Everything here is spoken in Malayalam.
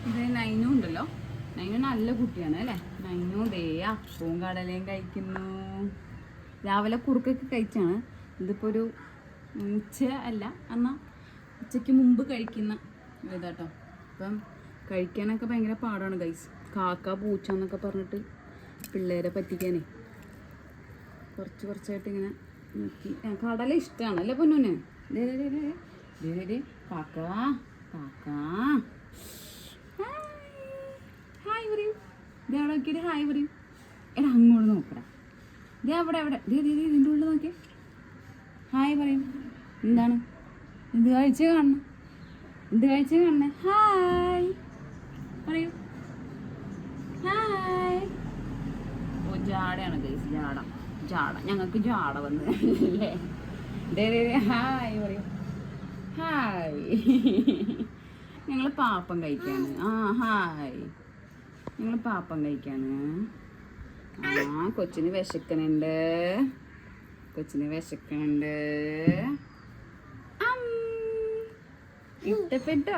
ഇത് നൈനു ഉണ്ടല്ലോ, നൈനു നല്ല കുട്ടിയാണ് അല്ലേ. നൈനു ദേ അപ്പവും കടലയും കഴിക്കുന്നു. രാവിലെ കുറുക്കൊക്കെ കഴിച്ചാണ്. ഇതിപ്പോൾ ഒരു ഉച്ച അല്ല, എന്നാൽ ഉച്ചയ്ക്ക് മുമ്പ് കഴിക്കുന്ന ഇതാട്ടോ. അപ്പം കഴിക്കാനൊക്കെ ഭയങ്കര പാടാണ് ഗൈസ്. കാക്ക പൂച്ച എന്നൊക്കെ പറഞ്ഞിട്ട് പിള്ളേരെ പറ്റിക്കാനേ കുറച്ചായിട്ട് ഇങ്ങനെ നോക്കി. കടല ഇഷ്ടമാണ് അല്ലേ പൊന്നൂന്? കാക്ക കാക്ക ഹായ് പറയൂ. ഇതേ അവിടെ നോക്കിയിട്ട് ഹായ് പറയൂ. എടാ അങ്ങോട്ട് നോക്കടാ. ഇതേ അവിടെ ഇതിൻ്റെ ഉള്ളിൽ നോക്കിയേ. ഹായ് പറയും. എന്താണ് എന്ത് കാഴ്ച കാണണം? ഹായ് പറയൂ. ഹായ്. ഓ ജാടയാണ് ഗൈസ്, ജാട ഞങ്ങൾക്ക് ജാട വന്ന് അല്ലേ. ഹായ് പറയൂ. ഹായ്. ഞങ്ങൾ പാപ്പം കഴിക്കാണ്. ഹായ്. ഞങ്ങൾ പാപ്പം കഴിക്കാണ്. കൊച്ചിന് വിശക്കണുണ്ട്. ഇഷ്ടപ്പെട്ടോ?